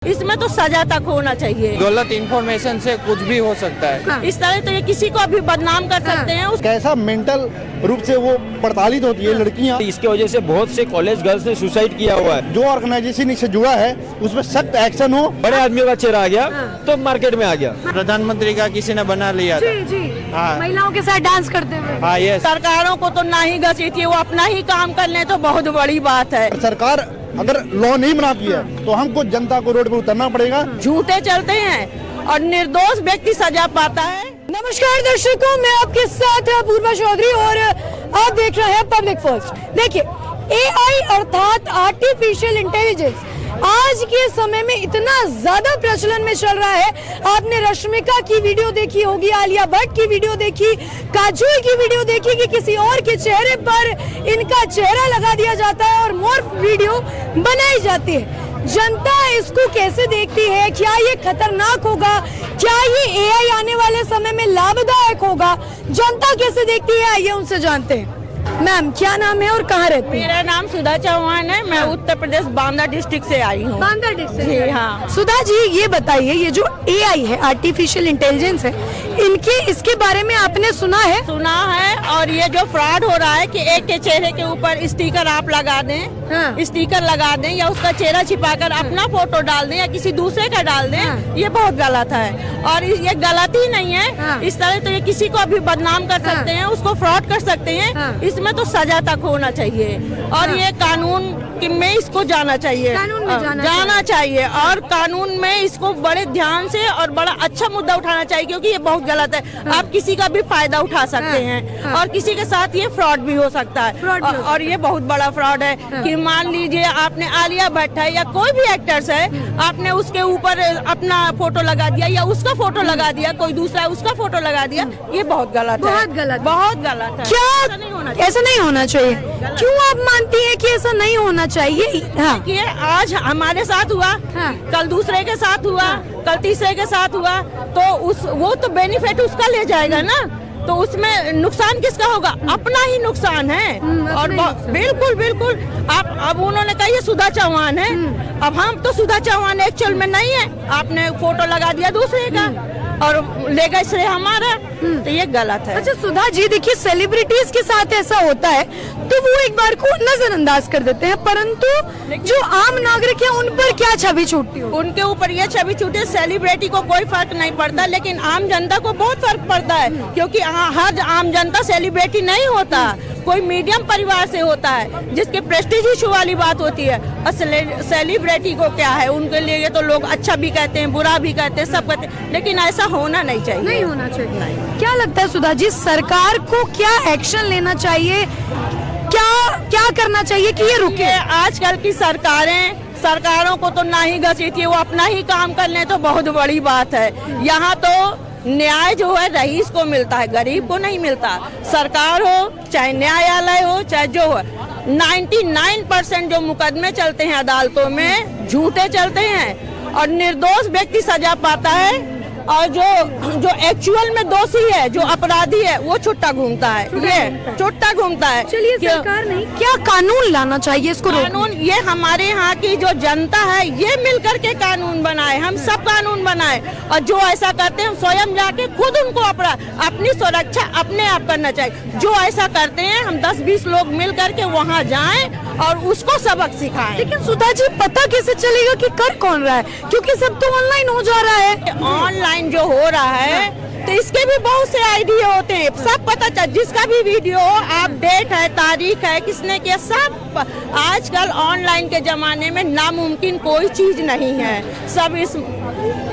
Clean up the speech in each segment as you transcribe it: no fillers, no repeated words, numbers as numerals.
इसमें तो सजा तक होना चाहिए। गलत इंफॉर्मेशन से कुछ भी हो सकता है। हाँ। इस तरह तो ये किसी को भी बदनाम कर सकते हैं। कैसा मेंटल रूप से वो प्रताड़ित होती है लड़कियां। इसके वजह से बहुत से कॉलेज गर्ल्स ने सुसाइड किया हुआ है। जो ऑर्गेनाइजेशन से जुड़ा है उसमें सख्त एक्शन हो। बड़े आदमियों का चेहरा आ गया तो मार्केट में आ गया। प्रधानमंत्री का किसी ने बना लिया था। जी। हाँ। महिलाओं के साथ डांस करते हुए। हाँ, ये सरकारों को तो ना ही घसीटिए, वो अपना ही काम कर ले तो बहुत बड़ी बात है। सरकार अगर लॉ नहीं बनाती है तो हमको जनता को रोड पर उतरना पड़ेगा। झूठे चलते हैं और निर्दोष व्यक्ति सजा पाता है। नमस्कार दर्शकों, मैं आपके साथ अपूर्वा चौधरी और आप देख रहे हैं पब्लिक फर्स्ट। देखिए, AI अर्थात आर्टिफिशियल इंटेलिजेंस आज के समय में इतना ज्यादा प्रचलन में चल रहा है। आपने रश्मिका की वीडियो देखी होगी, आलिया भट्ट की वीडियो देखी, काजोल की वीडियो देखी कि किसी और के चेहरे पर इनका चेहरा लगा दिया जाता है और मॉर्फ वीडियो बनाई जाती है। जनता इसको कैसे देखती है? क्या ये खतरनाक होगा? क्या ये AI आने वाले समय में लाभदायक होगा? जनता कैसे देखती है, आइए उनसे जानते हैं। मैम, क्या नाम है और कहाँ रहती है? मेरा नाम सुधा चौहान है। मैं उत्तर प्रदेश बांदा डिस्ट्रिक्ट से आई हूँ। बांदा डिस्ट्रिक्ट। जी हाँ। सुधा जी, ये बताइए, ये जो AI है, आर्टिफिशियल इंटेलिजेंस है, इसके बारे में आपने सुना है? सुना है। और ये जो फ्रॉड हो रहा है कि एक के चेहरे के ऊपर स्टिकर आप लगा दें, हाँ। स्टिकर लगा दें या उसका चेहरा छिपाकर अपना फोटो डाल दें या किसी दूसरे का डाल दें, हाँ। ये बहुत गलत है। और ये गलत ही नहीं है। हाँ। इस तरह तो ये किसी को भी बदनाम कर सकते हैं, उसको फ्रॉड कर सकते हैं। हाँ। इसमें तो सजा तक होना चाहिए और हाँ। ये कानून में इसको जाना चाहिए। कानून में जाना चाहिए और कानून में इसको बड़े ध्यान से और बड़ा अच्छा मुद्दा उठाना चाहिए, क्योंकि ये बहुत गलत है। हाँ। आप किसी का भी फायदा उठा सकते हैं। हाँ। और किसी के साथ ये फ्रॉड भी हो सकता है। और ये बहुत बड़ा फ्रॉड है कि मान लीजिए आपने आलिया भट्ट है या कोई भी एक्टर्स है, आपने उसके ऊपर अपना फोटो लगा दिया या उसका फोटो लगा दिया, कोई दूसरा उसका फोटो लगा दिया, ये बहुत गलत है। बहुत गलत है। क्या ऐसा नहीं होना चाहिए? क्यों आप मानती हैं कि ऐसा नहीं होना चाहिए? हाँ। कि आज हमारे साथ हुआ, हाँ। कल दूसरे के साथ हुआ, कल तीसरे के साथ हुआ, तो वो तो बेनिफिट उसका ले जाएगा ना, तो उसमें नुकसान किसका होगा? अपना ही नुकसान है। और बिल्कुल बिल्कुल। आप अब उन्होंने कहा ये सुधा चौहान है, अब हम तो सुधा चौहान एक्चुअल में नहीं है। आपने फोटो लगा दिया दूसरे का और ले गए श्रेय हमारा, तो ये गलत है। अच्छा सुधा जी, देखिए, सेलिब्रिटीज के साथ ऐसा होता है तो वो एक बार को नजरअंदाज कर देते हैं, परंतु जो आम नागरिक है उन पर क्या छवि छूटती है? उनके ऊपर ये छवि छूटे। सेलिब्रिटी को कोई फर्क नहीं पड़ता, लेकिन आम जनता को बहुत फर्क पड़ता है, क्योंकि हर आम जनता सेलिब्रिटी नहीं होता, कोई मीडियम परिवार से होता है जिसके प्रेस्टीज इशू वाली बात होती है। और सेलिब्रिटी को क्या है, उनके लिए तो लोग अच्छा भी कहते हैं, बुरा भी कहते हैं, सब कहते हैं, लेकिन ऐसा होना नहीं चाहिए। नहीं होना चाहिए। क्या लगता है सुधा जी, सरकार को क्या एक्शन लेना चाहिए? क्या करना चाहिए कि ये रुके? आजकल की सरकारों को तो ना ही घसीटिए, वो अपना ही काम कर ले तो बहुत बड़ी बात है। यहाँ तो न्याय जो है रईस को मिलता है, गरीब को नहीं मिलता। सरकार हो चाहे न्यायालय हो चाहे जो हो, 99% जो मुकदमे चलते हैं अदालतों में झूठे चलते हैं और निर्दोष व्यक्ति सजा पाता है। और जो एक्चुअल में दोषी है, जो अपराधी है, वो छुट्टा घूमता है। ये छुट्टा घूमता है। चलिए, सरकार नहीं, क्या कानून लाना चाहिए इसको? कानून ये हमारे यहाँ की जो जनता है ये मिलकर के कानून बनाए, हम सब कानून बनाए। और जो ऐसा करते हैं स्वयं जाके खुद उनको अपनी सुरक्षा अपने आप करना चाहिए। जो ऐसा करते हैं, हम 10-20 लोग मिल करके वहाँ जाएं और उसको सबक सिखाएं। लेकिन सुधा जी, पता कैसे चलेगा कि कर कौन रहा है? क्योंकि सब तो ऑनलाइन हो जा रहा है। ऑनलाइन जो हो रहा है तो इसके भी बहुत से आइडिया होते हैं, सब पता चल। जिसका भी वीडियो आप डेट है, तारीख है, किसने किया, सब आजकल ऑनलाइन के जमाने में नामुमकिन कोई चीज नहीं है। सब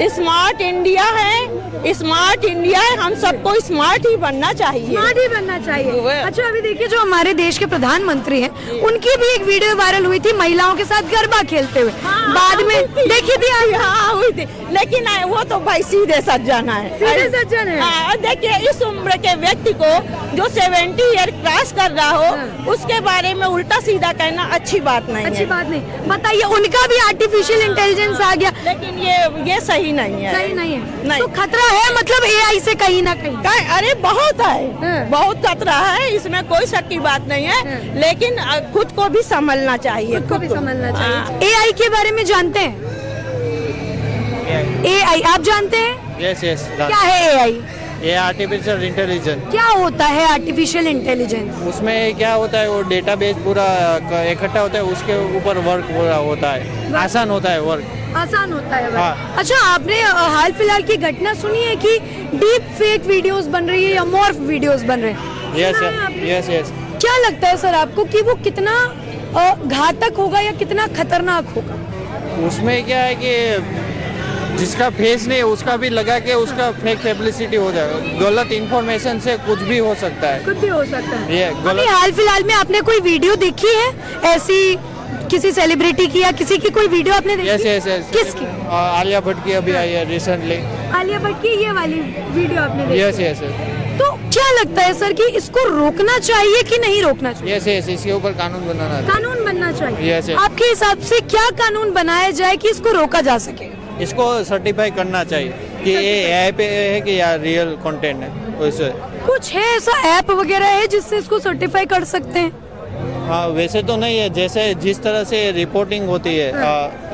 स्मार्ट इंडिया है, स्मार्ट इंडिया है। हम सबको स्मार्ट ही बनना चाहिए। स्मार्ट ही बनना चाहिए। अच्छा, अभी देखिए, जो हमारे देश के प्रधानमंत्री हैं, उनकी भी एक वीडियो वायरल हुई थी महिलाओं के साथ गरबा खेलते हुए। बाद में देखी थी? हाँ हुई थी, लेकिन वो तो भाई सीधे सज्जन है। सीधे सज्जन है। देखिए, इस उम्र के व्यक्ति को जो 70 ईयर क्रॉस कर रहा हो, उसके बारे में उल्टा सीधा कहना अच्छी बात नहीं है। अच्छी बात नहीं। बताइए, उनका भी आर्टिफिशियल इंटेलिजेंस आ गया, लेकिन ये सही नहीं है। सही नहीं है। नहीं। तो खतरा है मतलब AI से कहीं ना कहीं? अरे बहुत है, बहुत खतरा है, इसमें कोई शक की बात नहीं है, लेकिन खुद को भी संभलना चाहिए। खुद को भी संभलना चाहिए। AI के बारे में जानते हैं? AI आप जानते हैं यस यस क्या है AI? ये आर्टिफिशियल इंटेलिजेंस। क्या होता है आर्टिफिशियल इंटेलिजेंस? उसमें क्या होता है, वो डेटाबेस पूरा इकट्ठा होता है, उसके ऊपर वर्क पूरा होता है, आसान होता है वर्क। आसान होता है वर्क। हाँ। अच्छा, आपने हाल फिलहाल की घटना सुनी है कि डीप फेक वीडियोस बन रही है या मॉर्फ वीडियोस बन रहे हैं? यस सुना है आपने? Yes yes. क्या लगता है सर आपको कि वो कितना घातक होगा या कितना खतरनाक होगा? उसमें क्या है कि जिसका फेस नहीं है उसका भी लगा के उसका फेक पब्लिसिटी हो जाएगा। गलत इंफॉर्मेशन से कुछ भी हो सकता है। कुछ भी हो सकता है। ये अभी गलत। हाल फिलहाल में आपने कोई वीडियो देखी है ऐसी, किसी सेलिब्रिटी की या किसी की कोई वीडियो आपने देखी? Yes yes yes. किसकी? आलिया भट्ट की अभी आई है रिसेंटली। आलिया भट्ट की ये वाली वीडियो आपने देखी? Yes yes yes. तो क्या लगता है सर कि इसको रोकना चाहिए कि नहीं रोकना चाहिए? यस यस, इसके ऊपर कानून बनाना है। कानून बनना चाहिए। Yes, yes. आपके हिसाब से क्या कानून बनाया जाए कि इसको रोका जा सके? इसको सर्टिफाई करना चाहिए कि ये AI पे है कि या रियल कंटेंट है वैसे। कुछ है ऐसा ऐप वगैरह है जिससे इसको सर्टिफाई कर सकते हैं? हाँ, वैसे तो नहीं है, जैसे जिस तरह से रिपोर्टिंग होती है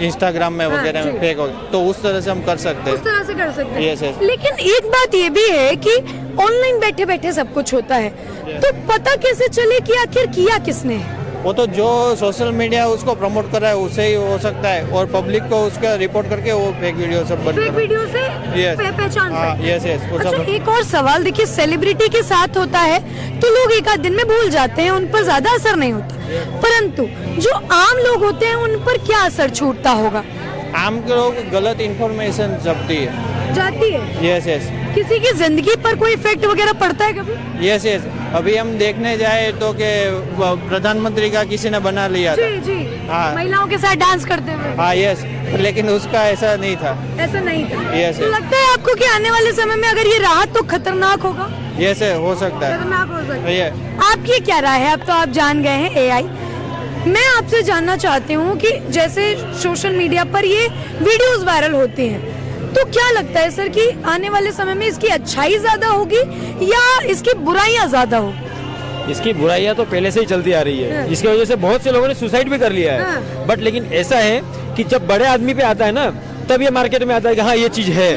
इंस्टाग्राम में वगैरह में जी। फेक हो, तो उस तरह से हम कर सकते उस हैं। तरह से कर सकते हैं। Yes, yes. लेकिन एक बात ये भी है कि ऑनलाइन बैठे बैठे सब कुछ होता है, तो पता कैसे चले कि आखिर किया किसने है? वो तो जो सोशल मीडिया उसको प्रमोट कर रहा है उससे ही हो सकता है, और पब्लिक को उसका रिपोर्ट करके वो फेक वीडियो सब बन फेक वीडियो से Yes. पहचान हाँ, सकते हैं। yes, yes, वो अच्छा, सब। एक और सवाल देखिए, सेलिब्रिटी के साथ होता है तो लोग एक आध दिन में भूल जाते हैं, उन पर ज्यादा असर नहीं होता, परंतु जो आम लोग होते हैं उन पर क्या असर छूटता होगा? आम के लोग गलत इंफॉर्मेशन जपती है। जाती है। यस यस किसी की जिंदगी पर कोई इफेक्ट वगैरह पड़ता है कभी? Yes yes. अभी हम देखने जाए तो कि प्रधानमंत्री का किसी ने बना लिया था। जी जी। हाँ। महिलाओं के साथ डांस करते हुए। हाँ यस, लेकिन उसका ऐसा नहीं था। ऐसा नहीं था। Yes, तो yes. लगता है आपको कि आने वाले समय में अगर ये रहा तो खतरनाक होगा? यस हो सकता है। खतरनाक हो सकता है। ये आपकी क्या राय है? अब तो आप जान गए हैं AI। मैं आपसे जानना चाहती हूँ कि जैसे सोशल मीडिया पर ये वीडियोस वायरल होती हैं, तो क्या लगता है सर कि आने वाले समय में इसकी अच्छाई ज्यादा होगी या इसकी बुराइयां ज्यादा होगी? इसकी बुराइयां तो पहले से ही चलती आ रही है। हाँ। इसकी वजह से बहुत से लोगों ने सुसाइड भी कर लिया है। हाँ। बट लेकिन ऐसा है कि जब बड़े आदमी पे आता है ना, तब ये मार्केट में आता है कि हाँ ये चीज है।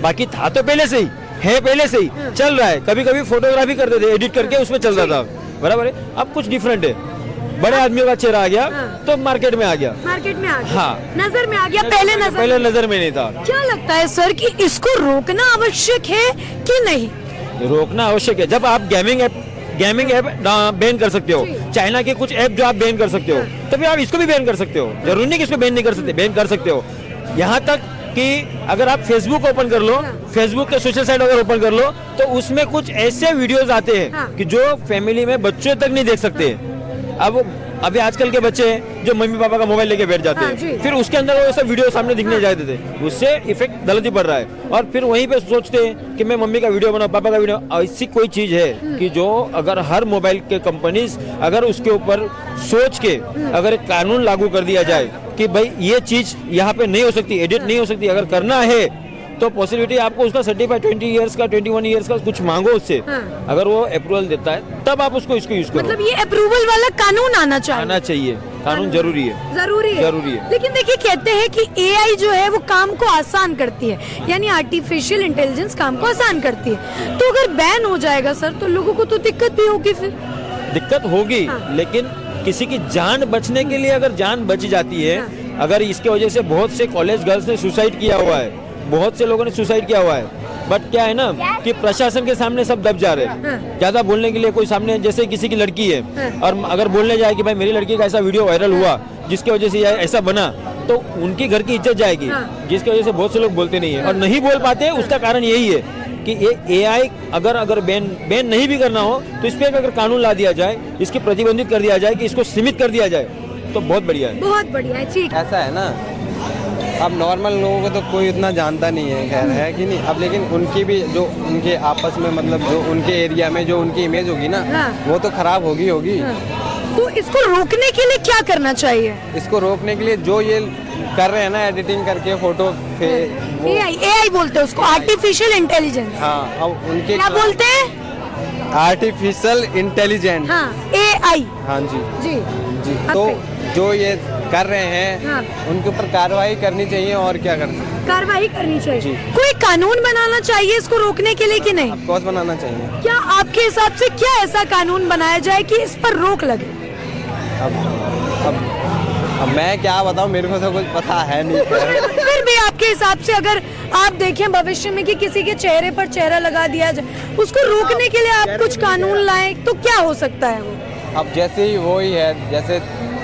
बाकी था तो पहले से ही है, पहले से ही चल रहा है। कभी कभी फोटोग्राफी करते थे, एडिट करके उसमें चल रहा था, बराबर है। अब कुछ डिफरेंट है, बड़े आदमियों का चेहरा आ गया तो मार्केट में आ गया। मार्केट में आ गया। हाँ। नजर में आ गया। पहले नजर में नहीं था। क्या लगता है सर कि इसको रोकना आवश्यक है कि नहीं? रोकना आवश्यक है। जब आप गेमिंग ऐप बैन कर सकते हो, चाइना के कुछ ऐप जो आप बैन कर सकते हो, तभी आप इसको भी बैन कर सकते हो। जरूरी नहीं कि इसको बैन नहीं कर सकते, बैन कर सकते हो। यहाँ तक कि अगर आप फेसबुक ओपन कर लो, फेसबुक के सोशल साइट अगर ओपन कर लो, तो उसमें कुछ ऐसे वीडियोस आते हैं कि जो फैमिली में बच्चों तक नहीं देख सकते। अब अभी आजकल के बच्चे हैं जो मम्मी पापा का मोबाइल लेके बैठ जाते हैं, फिर उसके अंदर वो सब वीडियो सामने दिखने जाते थे, उससे इफेक्ट गलत ही पड़ रहा है। और फिर वहीं पे सोचते हैं कि मैं मम्मी का वीडियो बनाऊं, पापा का वीडियो। ऐसी कोई चीज है कि जो अगर हर मोबाइल के कंपनीज अगर उसके ऊपर सोच के अगर एक कानून लागू कर दिया जाए कि भाई ये चीज यहाँ पे नहीं हो सकती, एडिट नहीं हो सकती, अगर करना है तो पॉसिबिलिटी आपको उसका सर्टिफाइड 20 इयर्स का 21 इयर्स का कुछ मांगो उससे। अगर वो अप्रूवल देता है तब आप उसको यूज करो। मतलब ये अप्रूवल वाला कानून आना चाहिए। कानून जरूरी है। जरूरी है। लेकिन देखिए, कहते हैं कि AI जो है वो काम को आसान करती है, यानी आर्टिफिशियल इंटेलिजेंस काम को आसान करती है। तो अगर बैन हो जाएगा सर, तो लोगों को तो दिक्कत भी होगी। फिर दिक्कत होगी, लेकिन किसी की जान बचने के लिए अगर जान बच जाती है, अगर इसके वजह से बहुत से कॉलेज गर्ल्स ने सुसाइड किया हुआ है, बहुत से लोगों ने सुसाइड किया हुआ है। बट क्या है ना कि प्रशासन के सामने सब दब जा रहे हैं। ज्यादा बोलने के लिए कोई सामने, जैसे किसी की लड़की है और अगर बोलने जाए कि भाई मेरी लड़की का ऐसा वीडियो वायरल हुआ जिसकी वजह से ऐसा बना, तो उनकी घर की इज्जत जाएगी, जिसकी वजह से बहुत से लोग बोलते नहीं है और नहीं बोल पाते। उसका कारण यही है कि ये AI अगर बैन नहीं भी करना हो तो इस पे अगर कानून ला दिया जाए, इसकी प्रतिबंधित कर दिया जाए, कि इसको सीमित कर दिया जाए, तो बहुत बढ़िया है। बहुत बढ़िया है। ठीक। ऐसा है ना, अब नॉर्मल लोगों को तो कोई इतना जानता नहीं है, खैर है कि नहीं। अब लेकिन उनकी भी जो उनके आपस में मतलब जो उनके एरिया में जो उनकी इमेज होगी ना, वो तो खराब होगी। तो इसको रोकने के लिए क्या करना चाहिए? इसको रोकने के लिए जो ये कर रहे हैं ना, एडिटिंग करके फोटो AI बोलते हैं उसको, आर्टिफिशियल इंटेलिजेंस। हाँ, अब उनके क्या बोलते हैं? Artificial intelligence. हाँ, AI। हाँ जी जी। जी। तो जो ये कर रहे हैं हाँ। उनके ऊपर कार्रवाई करनी चाहिए और क्या कर सकते हैं। कार्रवाई करनी चाहिए। जी। कोई कानून बनाना चाहिए इसको रोकने के लिए कि नहीं? ऑफ कोर्स बनाना चाहिए। क्या आपके हिसाब से क्या ऐसा कानून बनाया जाए कि इस पर रोक लगे? अब मैं क्या बताऊं, मेरे को तो कुछ पता है नहीं। फिर भी आपके हिसाब से अगर आप देखें भविष्य में कि किसी के चेहरे पर चेहरा लगा दिया जाए, उसको रोकने के लिए आप कुछ कानून लाएं तो क्या हो सकता है वो? अब जैसे ही वो ही है, जैसे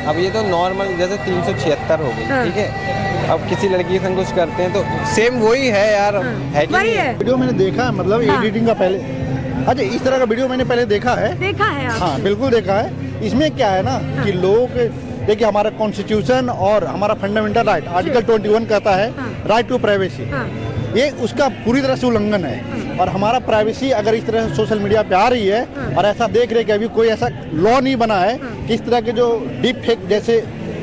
अब ये तो नॉर्मल जैसे 376 हो गई, हाँ। ठीक है। अब किसी लड़की से कुछ करते हैं तो सेम वही है यार, है कि वही नहीं? है, वीडियो मैंने देखा है, मतलब हाँ। एडिटिंग का पहले, अच्छा इस तरह का वीडियो मैंने पहले देखा है। देखा है आप? हाँ बिल्कुल देखा है। इसमें क्या है ना कि लोग देखिए, हमारा कॉन्स्टिट्यूशन और हमारा फंडामेंटल राइट आर्टिकल 21 कहता है राइट टू प्राइवेसी, हाँ। ये उसका पूरी तरह से उल्लंघन है। और हमारा प्राइवेसी अगर इस तरह से सोशल मीडिया पे आ रही है और ऐसा देख रहे कि अभी कोई ऐसा लॉ नहीं बना है कि इस तरह के जो डीप फेक जैसे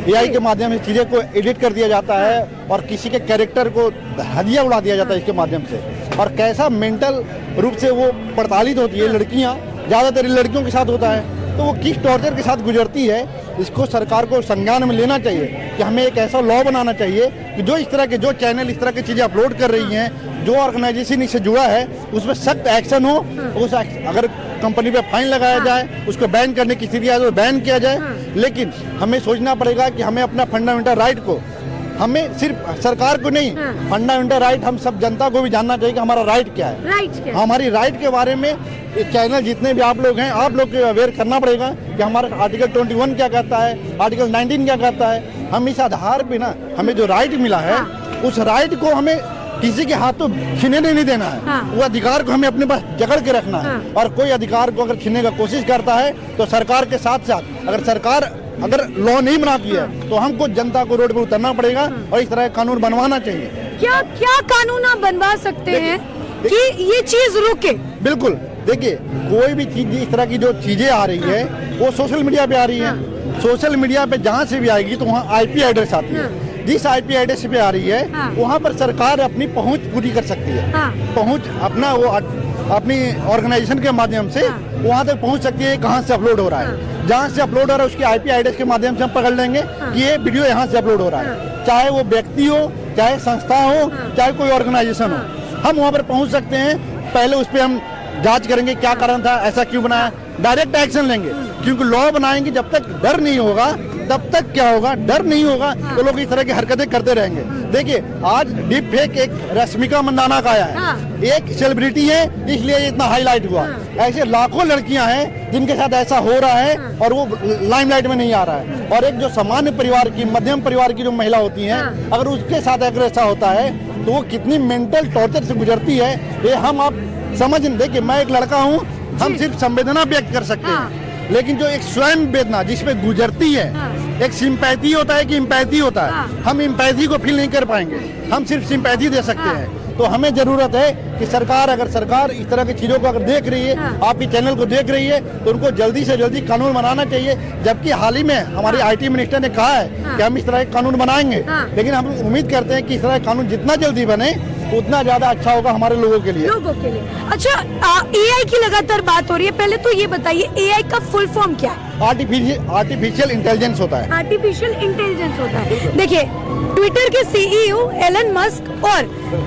एआई के माध्यम से चीज़ें को एडिट कर दिया जाता है और किसी के कैरेक्टर को हदिया उड़ा दिया जाता है इसके माध्यम से, और कैसा मेंटल रूप से वो प्रताड़ित होती है लड़कियाँ, ज़्यादातर लड़कियों के साथ होता है, तो वो किस टॉर्चर के साथ गुजरती है, इसको सरकार को संज्ञान में लेना चाहिए कि हमें एक ऐसा लॉ बनाना चाहिए कि जो इस तरह के जो चैनल इस तरह की चीज़ें अपलोड कर रही हैं, जो ऑर्गेनाइजेशन इससे जुड़ा है, उसमें सख्त एक्शन हो। उस अगर कंपनी पे फाइन लगाया जाए, उसको बैन करने की स्थिति आए तो बैन किया जाए। लेकिन हमें सोचना पड़ेगा कि हमें अपना फंडामेंटल राइट को, हमें सिर्फ सरकार को नहीं, फंडामेंटल राइट हम सब जनता को भी जानना चाहिए कि हमारा राइट क्या है। राइट क्या? हमारी राइट के बारे में ये चैनल जितने भी आप लोग हैं, आप लोग को अवेयर करना पड़ेगा कि हमारा आर्टिकल 21 क्या कहता है, आर्टिकल 19 क्या कहता है। हम इस आधार पे ना, हमें जो राइट मिला है उस राइट को हमें किसी के हाथों छीनने नहीं देना है। वो अधिकार को हमें अपने पास जकड़ के रखना है। और कोई अधिकार को अगर छीनने का कोशिश करता है तो सरकार के साथ साथ अगर सरकार अगर लॉ नहीं बनाती है तो हमको जनता को रोड पर उतरना पड़ेगा और इस तरह का कानून बनवाना चाहिए। क्या क्या कानून आप बनवा सकते हैं कि ये चीज रुके? बिल्कुल, देखिए कोई भी चीज इस तरह की जो चीजें आ रही है वो सोशल मीडिया पे आ रही है। सोशल मीडिया पे जहाँ से भी आएगी तो वहाँ आईपी एड्रेस आती है। जिस आईपी एड्रेस पे आ रही है वहाँ पर सरकार अपनी पहुँच पूरी कर सकती है। पहुँच अपना वो अपनी ऑर्गेनाइजेशन के माध्यम से वहाँ तक पहुँच सकती है कहाँ से अपलोड हो रहा है। जहाँ से अपलोड हो रहा है उसकी आईपी एड्रेस के माध्यम से हम पकड़ लेंगे कि ये वीडियो यहाँ से अपलोड हो रहा है, चाहे वो व्यक्ति हो, चाहे संस्था हो, चाहे कोई ऑर्गेनाइजेशन हो। हम वहाँ पर पहुँच सकते हैं। पहले उस पर हम जांच करेंगे क्या कारण था, ऐसा क्यों बनाया, डायरेक्ट एक्शन लेंगे। क्योंकि लॉ बनाएंगे जब तक डर नहीं होगा तब तक क्या होगा, डर नहीं होगा तो लोग इस तरह की हरकतें करते रहेंगे। देखिए आज डीप फेक एक रश्मिका मंदाना का आया है, एक सेलिब्रिटी है इसलिए ये इतना हाईलाइट हुआ। ऐसे लाखों लड़कियां हैं जिनके साथ ऐसा हो रहा है और वो लाइमलाइट में नहीं आ रहा है। और एक जो सामान्य परिवार की, मध्यम परिवार की जो महिला होती हैं, अगर उसके साथ अगर ऐसा होता है तो वो कितनी मेंटल टॉर्चर से गुजरती है, ये हम आप समझ। देखिए मैं एक लड़का हूँ, हम सिर्फ संवेदना व्यक्त कर सकते हैं, लेकिन जो एक स्वयं वेदना जिसमें गुजरती है, एक सिंपैथी होता है कि इम्पैथी होता है, हम इम्पैथी को फील नहीं कर पाएंगे, हम सिर्फ सिंपैथी दे सकते हैं। तो हमें जरूरत है कि सरकार, अगर सरकार इस तरह की चीजों को अगर देख रही है, आपकी चैनल को देख रही है, तो उनको जल्दी से जल्दी कानून बनाना चाहिए। जबकि हाल ही में हमारे आईटी मिनिस्टर ने कहा है कि हम इस तरह के कानून बनाएंगे, लेकिन हम उम्मीद करते हैं कि इस तरह का कानून जितना जल्दी बने उतना ज्यादा अच्छा होगा हमारे लोगों के लिए। अच्छा, एआई की लगातार बात हो रही है, पहले तो ये बताइए एआई का फुल फॉर्म क्या है? आर्टिफिशियल इंटेलिजेंस होता है। आर्टिफिशियल इंटेलिजेंस होता है। देखिए ट्विटर के सीईओ एलन मस्क और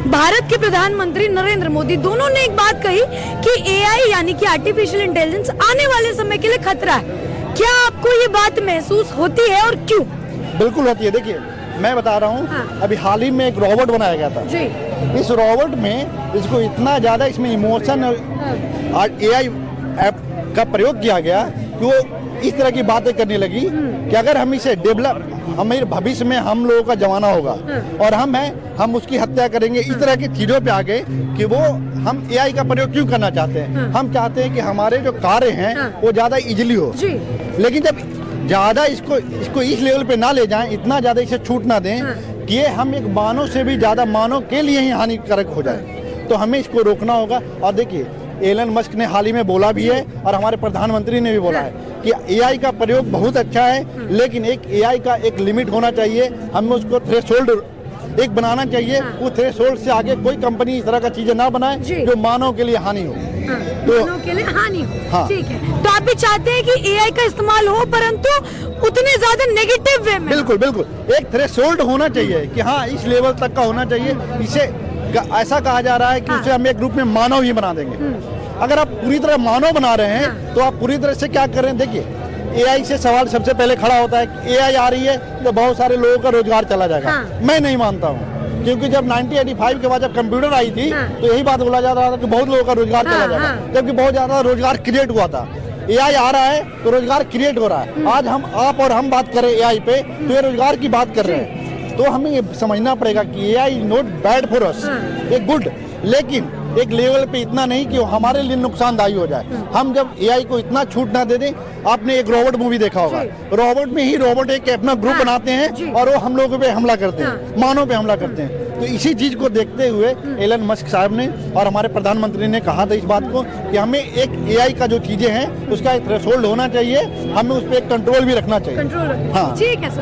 भारत के प्रधानमंत्री नरेंद्र मोदी दोनों ने एक बात कही कि एआई यानी कि आर्टिफिशियल इंटेलिजेंस आने वाले समय के लिए खतरा है। क्या आपको ये बात महसूस होती है और क्यों? बिल्कुल होती है। देखिए मैं बता रहा हूँ, अभी हाल ही में एक रोबोट बनाया गया था जी। इस रोबोट में इसको इतना ज्यादा इसमें इमोशन और एआई ऐप का प्रयोग किया गया कि वो इस तरह की बातें करने लगी कि अगर हम इसे डेवलप, हमारे भविष्य में हम लोगों का जमाना होगा और हम उसकी हत्या करेंगे। इस तरह की चीजों पे आ गए कि वो हम एआई का प्रयोग क्यों करना चाहते हैं। हम चाहते हैं कि हमारे जो कार्य हैं वो ज्यादा इजीली हो, लेकिन जब ज्यादा इसको इस लेवल पे ना ले जाएं, इतना ज्यादा इसे छूट ना दें कि ये हम एक मानव से भी ज्यादा मानव के लिए ही हानिकारक हो जाए, तो हमें इसको रोकना होगा। और देखिए एलन मस्क ने हाल ही में बोला भी है और हमारे प्रधानमंत्री ने भी बोला है कि एआई का प्रयोग बहुत अच्छा है, लेकिन एक एआई का एक लिमिट होना चाहिए। हमें उसको थ्रेशोल्ड एक बनाना चाहिए। वो थ्रेशोल्ड से आगे कोई कंपनी इस तरह का चीजें ना बनाए जो मानव के लिए हानि हो। तो मानव के लिए हानि हो। हाँ। ठीक है, तो आप भी चाहते हैं कि एआई का इस्तेमाल हो, परंतु उतने ज्यादा नेगेटिव वे में। बिल्कुल बिल्कुल एक थ्रेशोल्ड होना चाहिए कि हाँ इस लेवल तक का होना चाहिए। इसे ऐसा कहा जा रहा है कि उसे हम एक ग्रुप में मानव ही बना देंगे। अगर आप पूरी तरह मानव बना रहे हैं तो आप पूरी तरह से क्या कर रहे हैं। देखिए एआई से सवाल सबसे पहले खड़ा होता है कि एआई आ रही है तो बहुत सारे लोगों का रोजगार चला जाएगा। मैं नहीं मानता हूँ, क्योंकि जब 1985 के बाद जब कंप्यूटर आई थी तो यही बात बोला जा रहा था कि बहुत लोगों का रोजगार चला जाएगा, जबकि बहुत ज्यादा रोजगार क्रिएट हुआ था। एआई आ रहा है तो रोजगार क्रिएट हो रहा है। आज हम आप और हम बात करें एआई पे तो ये रोजगार की बात कर रहे हैं। तो हमें ये समझना पड़ेगा कि AI not bad for us, ये गुड, लेकिन एक लेवल पे इतना नहीं कि वो हमारे लिए नुकसानदायी हो जाए। हम जब एआई को इतना छूट ना दे दें। आपने एक रोबोट मूवी देखा होगा, रोबोट में ही रोबोट एक अपना ग्रुप बनाते हैं और वो हम लोगों पे हमला करते हैं, मानव पे हमला करते हैं। तो इसी चीज को देखते हुए एलन मस्क साहब ने और हमारे प्रधानमंत्री ने कहा था इस बात को कि हमें एक एआई का जो चीजें हैं उसका एक थ्रेशोल्ड होना चाहिए, हमें उस पर एक कंट्रोल भी रखना चाहिए। कंट्रोल। हाँ। ठीक है सर।